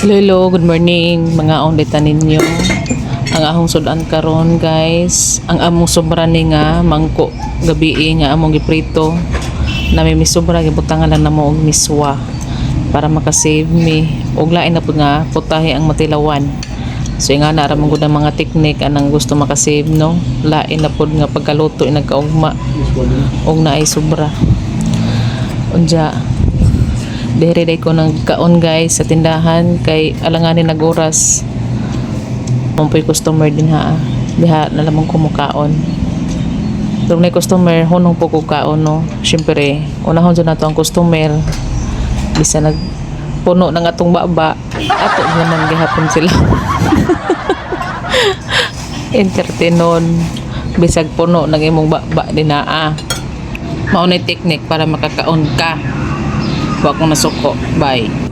Hello, good morning mga onditan ninyo. Ang ahong sudan karon guys, ang among sobra ni nga mangko gabi nga among giprito na may misobra gibutangan lang namo og miswa para makasave me og lain na pud nga putahe ang matilawan. So nga na ra man gud ang mga teknik anang gusto makasave no. Lain na pud nga pagkaluto nagkaugma og naay sobra. Unja dere day ko nagkaon guys sa tindahan kay alanganin nagoras mampoy customer din ha diha na lamang kumukaon pero may customer hunong po kukaon no syempre unahon dyan nato ang customer bisa nagpuno ng atong baba ato naman gihapon sila entertainon bisag puno ng imong baba din na maunay technique para makakaon ka. Huwag kong nasuko. Bye.